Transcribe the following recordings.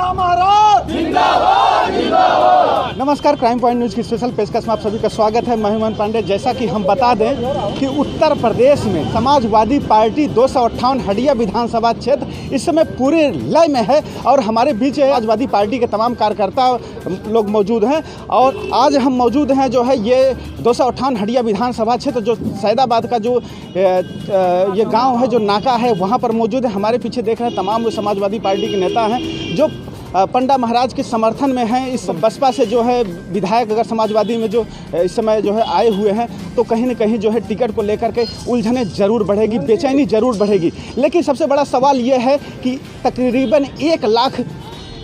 पंडा महाराज जिंदाबाद जिंदाबाद। नमस्कार, क्राइम पॉइंट न्यूज़ की स्पेशल पेशकश में आप सभी का स्वागत है। मैं हेमन पांडे। जैसा कि हम बता दें कि उत्तर प्रदेश में समाजवादी पार्टी 258 हडिया विधानसभा क्षेत्र इस समय पूरे लय में है और हमारे बीच समाजवादी पार्टी के तमाम कार्यकर्ता लोग मौजूद हैं। और आज हम मौजूद हैं जो है ये 258 हडिया विधानसभा क्षेत्र जो सैदाबाद का जो ये गाँव है, जो नाका है, वहाँ पर मौजूद है। हमारे पीछे देख रहे हैं तमाम समाजवादी पार्टी के नेता हैं जो पंडा महाराज के समर्थन में हैं। इस बसपा से जो है विधायक अगर समाजवादी में जो इस समय जो है आए हुए हैं तो कहीं न कहीं जो है टिकट को लेकर के उलझने ज़रूर बढ़ेगी, बेचैनी ज़रूर बढ़ेगी। लेकिन सबसे बड़ा सवाल ये है कि तकरीबन 1 लाख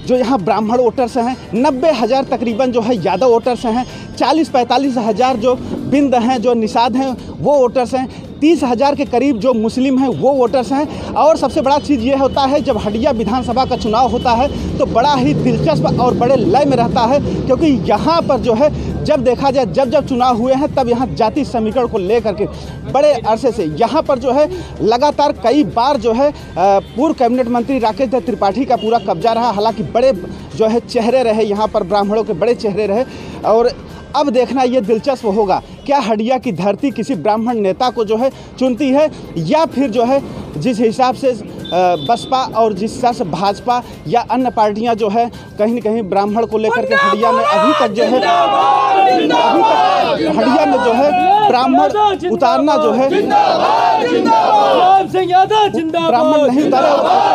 जो यहाँ ब्राह्मण वोटर्स हैं, 90,000 तकरीबन जो है यादव वोटर्स हैं, 40-45 हज़ार जो बिंद हैं, जो निषाद हैं वो वोटर्स हैं, 30,000 के करीब जो मुस्लिम हैं वो वोटर्स हैं। और सबसे बड़ा चीज़ ये होता है जब हडिया विधानसभा का चुनाव होता है तो बड़ा ही दिलचस्प और बड़े लय में रहता है, क्योंकि यहाँ पर जो है जब देखा जाए जब चुनाव हुए हैं तब यहाँ जाति समीकरण को लेकर के बड़े अरसे से यहाँ पर जो है लगातार कई बार जो है पूर्व कैबिनेट मंत्री राकेश दत्त त्रिपाठी का पूरा कब्जा रहा। हालांकि बड़े जो है चेहरे रहे यहाँ पर, ब्राह्मणों के बड़े चेहरे रहे। और अब देखना ये दिलचस्प होगा क्या हडिया की धरती किसी ब्राह्मण नेता को जो है चुनती है या फिर जो है जिस हिसाब से बसपा और जिस हिसाब से भाजपा या अन्य पार्टियां जो है कहीं न कहीं ब्राह्मण को लेकर के हडिया में अभी तक जो है हडिया में जो है ब्राह्मण उतारना जो है ब्राह्मण नहीं उतारे,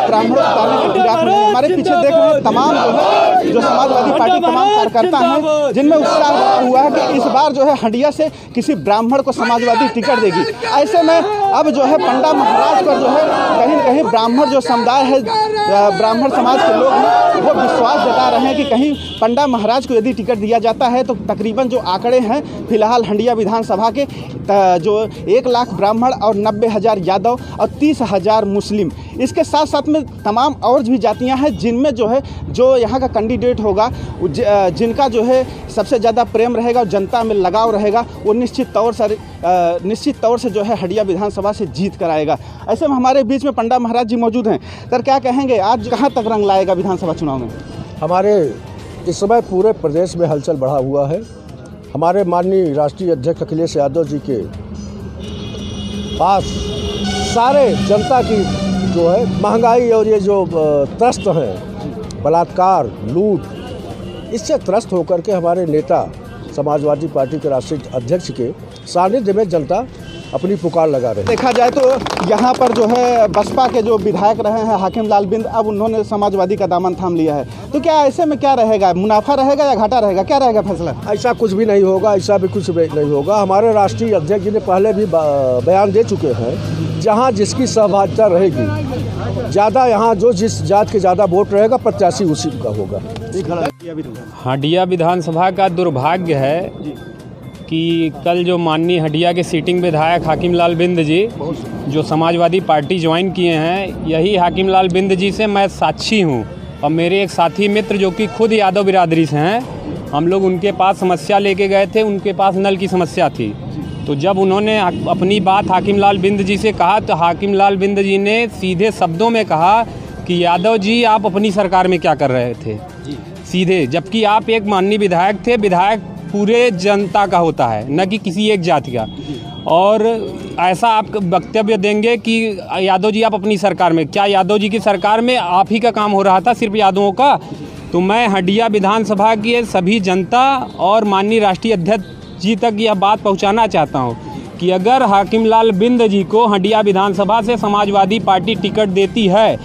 ब्राह्मण उतारने के फिराक में हमारे पीछे देख रहे हैं तमाम जो है जो समाजवादी पार्टी तमाम कार्यकर्ता हैं जिनमें उत्साह बना हुआ है कि इस बार जो है हडिया से किसी ब्राह्मण को समाजवादी टिकट देगी। ऐसे में अब जो है पंडा महाराज पर जो है कहीं न कहीं ब्राह्मण जो समुदाय है, ब्राह्मण समाज के लोग हैं वो विश्वास जता रहे हैं कि कहीं पंडा महाराज को यदि टिकट दिया जाता है तो तकरीबन जो आंकड़े हैं फिलहाल हडिया विधानसभा के जो 1 लाख ब्राह्मण और 90,000 यादव और 30,000 मुस्लिम, इसके साथ साथ में तमाम और भी जातियां हैं जिनमें जो है जो यहाँ का कैंडिडेट होगा जिनका जो है सबसे ज़्यादा प्रेम रहेगा और जनता में लगाव रहेगा वो निश्चित तौर से जो है हडिया विधानसभा से जीत कर आएगा। ऐसे में हमारे बीच में पंडा महाराज जी मौजूद हैं। सर, क्या कहेंगे आज कहाँ तक रंग लाएगा विधानसभा चुनाव में? हमारे इस समय पूरे प्रदेश में हलचल बढ़ा हुआ है। हमारे माननीय राष्ट्रीय अध्यक्ष अखिलेश यादव जी के पास सारे जनता की जो है महंगाई और ये जो त्रस्त हैं, बलात्कार, लूट, इससे त्रस्त होकर के हमारे नेता समाजवादी पार्टी के राष्ट्रीय अध्यक्ष के सानिध्य में जनता अपनी पुकार लगा रहे हैं। देखा जाए तो यहाँ पर जो है बसपा के जो विधायक रहे हैं हाकिम लाल बिंद, अब उन्होंने समाजवादी का दामन थाम लिया है। तो क्या ऐसे में क्या रहेगा, मुनाफा रहेगा या घाटा रहेगा, क्या रहेगा फैसला? ऐसा कुछ भी नहीं होगा, ऐसा भी कुछ नहीं होगा। हमारे राष्ट्रीय अध्यक्ष जी ने पहले भी बयान दे चुके हैं, जहाँ जिसकी सहभागिता रहेगी ज़्यादा, यहाँ जो जिस जात के ज़्यादा वोट रहेगा प्रत्याशी उसी का होगा। हडिया विधानसभा का दुर्भाग्य है कि कल जो माननीय हडिया के सीटिंग विधायक हाकिम लाल बिंद जी जो समाजवादी पार्टी ज्वाइन किए हैं, यही हाकिम लाल बिंद जी से मैं साक्षी हूं और मेरे एक साथी मित्र जो कि खुद यादव बिरादरी से हैं, हम लोग उनके पास समस्या लेके गए थे। उनके पास नल की समस्या थी, तो जब उन्होंने अपनी बात हाकिम लाल बिंद जी से कहा तो हाकिम लाल बिंद जी ने सीधे शब्दों में कहा कि यादव जी आप अपनी सरकार में क्या कर रहे थे, सीधे, जबकि आप एक माननीय विधायक थे। विधायक पूरे जनता का होता है, न कि किसी एक जाति का। और ऐसा आप वक्तव्य देंगे कि यादव जी आप अपनी सरकार में, क्या यादव जी की सरकार में आप ही का काम हो रहा था, सिर्फ यादवों का? तो मैं हडिया विधानसभा की सभी जनता और माननीय राष्ट्रीय अध्यक्ष जी तक यह बात पहुंचाना चाहता हूं कि अगर हाकिम लाल बिंद जी को हडिया विधानसभा से समाजवादी पार्टी टिकट देती है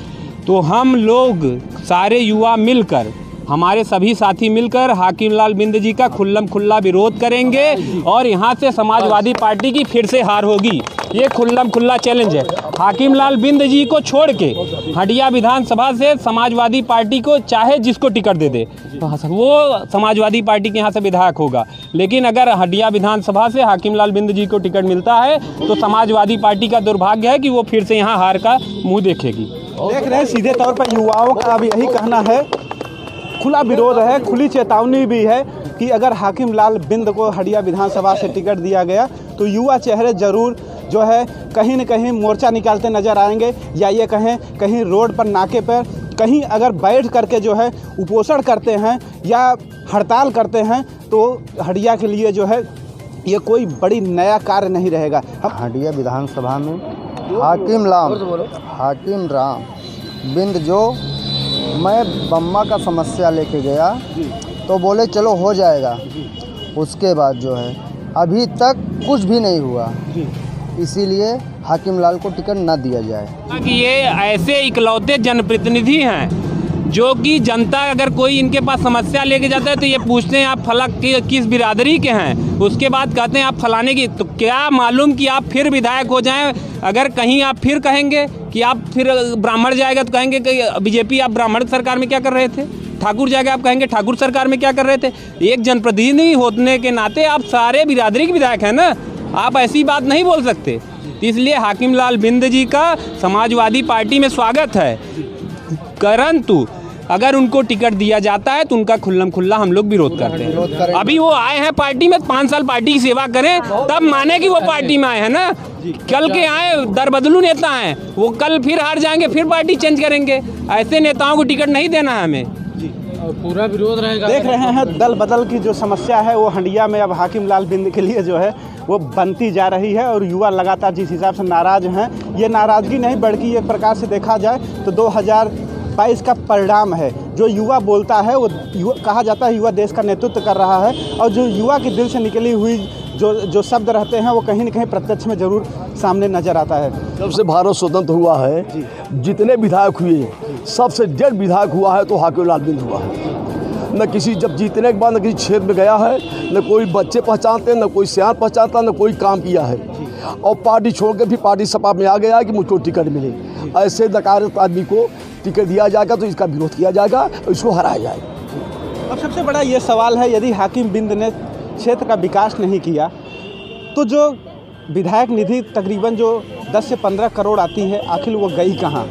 तो हम लोग सारे युवा मिलकर, हमारे सभी साथी मिलकर हाकिम लाल बिंद जी का खुल्लम खुल्ला विरोध करेंगे और यहाँ से समाजवादी पार्टी की फिर से हार होगी। ये खुल्लम खुल्ला चैलेंज है। हाकिम लाल बिंद जी को छोड़ के हडिया विधानसभा से समाजवादी पार्टी को चाहे जिसको टिकट दे दे वो समाजवादी पार्टी के यहाँ से विधायक होगा। लेकिन अगर हडिया विधानसभा से हाकिम लाल बिंद जी को टिकट मिलता है तो समाजवादी पार्टी का दुर्भाग्य है कि वो फिर से यहाँ हार का मुँह देखेगी। देख रहे हैं सीधे तौर पर युवाओं का अब यही कहना है, खुला विरोध है, खुली चेतावनी भी है कि अगर हाकिम लाल बिंद को हडिया विधानसभा से टिकट दिया गया तो युवा चेहरे जरूर जो है कहीं न कहीं मोर्चा निकालते नजर आएंगे, या ये कहें कहीं रोड पर नाके पर कहीं अगर बैठ करके जो है उपोषण करते हैं या हड़ताल करते हैं तो हंडिया के लिए जो है ये कोई बड़ी नया कार्य नहीं रहेगा। हंडिया विधानसभा में हाकिम राम बिंद जो मैं बम्मा का समस्या लेके गया तो बोले चलो हो जाएगा, उसके बाद जो है अभी तक कुछ भी नहीं हुआ, इसीलिए हाकिम लाल को टिकट न दिया जाए। कि ये ऐसे इकलौते जनप्रतिनिधि हैं जो कि जनता अगर कोई इनके पास समस्या लेके जाता है तो ये पूछते हैं आप फला किस बिरादरी के हैं, उसके बाद कहते हैं आप फलाने की। तो क्या मालूम कि आप फिर विधायक हो जाएं, अगर कहीं आप फिर कहेंगे कि आप फिर ब्राह्मण जाएगा तो कहेंगे कि बीजेपी आप ब्राह्मण सरकार में क्या कर रहे थे, ठाकुर जाएगा आप कहेंगे ठाकुर सरकार में क्या कर रहे थे। एक जनप्रतिनिधि होने के नाते आप सारे बिरादरी के विधायक हैं ना, आप ऐसी बात नहीं बोल सकते। इसलिए हाकिम लाल बिंद जी का समाजवादी पार्टी में स्वागत है, परंतु अगर उनको टिकट दिया जाता है तो उनका खुल्लम खुल्ला हम लोग विरोध करते हैं। अभी वो आए हैं पार्टी में, 5 साल पार्टी की सेवा करें तब माने कि वो पार्टी में आए हैं ना। कल के आए दर बदलू नेता हैं, वो कल फिर हार जाएंगे फिर पार्टी चेंज करेंगे। ऐसे नेताओं को टिकट नहीं देना है हमें, पूरा विरोध रहेगा। देख रहे हैं दल बदल की जो समस्या है वो हंडिया में अब हाकिम लाल बिंद के लिए जो है वो बनती जा रही है और युवा लगातार जिस हिसाब से नाराज़ हैं, ये नाराज़गी नहीं बल्कि एक प्रकार से देखा जाए तो 2022 का परिणाम है। जो युवा बोलता है वो कहा जाता है युवा देश का नेतृत्व कर रहा है, और जो युवा के दिल से निकली हुई जो शब्द रहते हैं वो कहीं न कहीं प्रत्यक्ष में ज़रूर सामने नज़र आता है। जब से भारत स्वतंत्र हुआ है जितने विधायक हुए सबसे जड़ विधायक हुआ है तो हाकिम लाल बिंद हुआ है। न किसी जब जीतने के बाद न किसी क्षेत्र में गया है, न कोई बच्चे पहचानते, न कोई सियान पहचानता, न कोई काम किया है, और पार्टी छोड़ के भी पार्टी सपा में आ गया है कि मुझको टिकट मिले। ऐसे नकारात्मक आदमी को टिकट दिया जाएगा तो इसका विरोध किया जाएगा और इसको हराया जाएगा। अब सबसे बड़ा ये सवाल है, यदि हाकिम बिंद ने क्षेत्र का विकास नहीं किया तो जो विधायक निधि तकरीबन जो 10 से 15 करोड़ आती है आखिर वो गई कहाँ।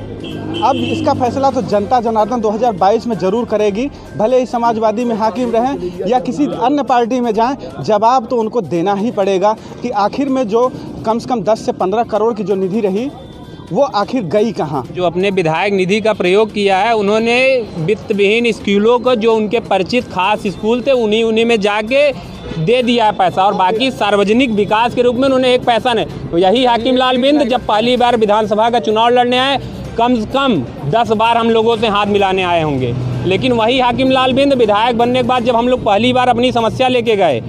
अब इसका फैसला तो जनता जनार्दन 2022 में ज़रूर करेगी, भले ही समाजवादी में हाकिम रहें या किसी अन्य पार्टी में जाएं, जवाब तो उनको देना ही पड़ेगा कि आखिर में जो कम से कम 10 से 15 करोड़ की जो निधि रही वो आखिर गई कहाँ। जो अपने विधायक निधि का प्रयोग किया है, उन्होंने वित्त विहीन स्कूलों को जो उनके परिचित खास स्कूल थे उन्हीं में जाके दे दिया है पैसा, और बाकी सार्वजनिक विकास के रूप में उन्होंने एक पैसा नहीं। तो यही हाकिम लाल बिंद जब पहली बार विधानसभा का चुनाव लड़ने आए, कम से कम 10 बार हम लोगों से हाथ मिलाने आए होंगे, लेकिन वही हाकिम लाल बिंद विधायक बनने के बाद जब हम लोग पहली बार अपनी समस्या लेके गए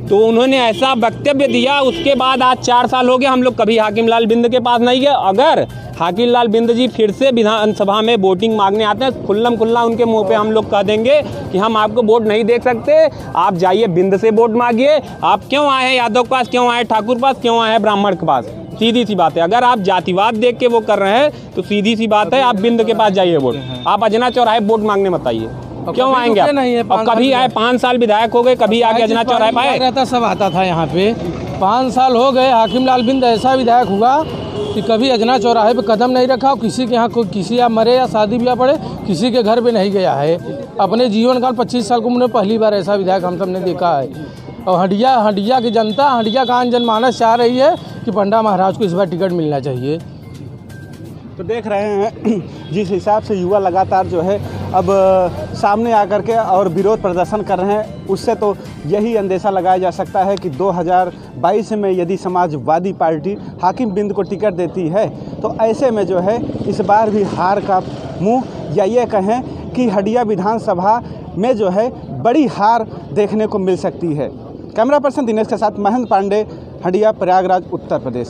तो उन्होंने ऐसा वक्तव्य दिया, उसके बाद आज 4 साल हो गए हम लोग कभी हाकिम लाल बिंद के पास नहीं गए। अगर हाकिम लाल बिंद जी फिर से विधानसभा में वोटिंग मांगने आते हैं, खुल्लम खुल्ला उनके मुंह पे हम लोग कह देंगे कि हम आपको वोट नहीं दे सकते, आप जाइए बिंद से वोट मांगिए। आप क्यों आए हैं यादव के पास, क्यों आए ठाकुर पास, क्यों आए हैं ब्राह्मण के पास? सीधी सी बात है। अगर आप जातिवाद देख के वो कर रहे हैं तो सीधी सी बात है, आप बिंद के पास जाइए वोट। आप अजना चौराहे वोट मांगने मत आइए, क्यों आएंगे आप? अब कभी आए, 5 साल विधायक हो गए, कभी आके अजना चौराहे पाए रहता सब आता था यहाँ पे। 5 साल हो गए, हाकिम लाल बिंद ऐसा विधायक हुआ कि कभी अजना चौराहे पे कदम नहीं रखा, और किसी के यहाँ कोई किसी या मरे या शादी ब्याह पड़े किसी के घर पे नहीं गया है। अपने जीवन काल 25 साल को मैंने पहली बार ऐसा विधायक हम सब ने देखा है। और हंडिया की जनता, हंडिया का आम जनमानस चाह रही है कि पंडा महाराज को इस बार टिकट मिलना चाहिए। तो देख रहे हैं जिस हिसाब से युवा लगातार जो है अब सामने आकर के और विरोध प्रदर्शन कर रहे हैं, उससे तो यही अंदेशा लगाया जा सकता है कि 2022 में यदि समाजवादी पार्टी हाकिम बिंद को टिकट देती है तो ऐसे में जो है इस बार भी हार का मुंह, या ये कहें कि हंडिया विधानसभा में जो है बड़ी हार देखने को मिल सकती है। कैमरा पर्सन दिनेश के साथ महेंद्र पांडे, हंडिया, प्रयागराज, उत्तर प्रदेश।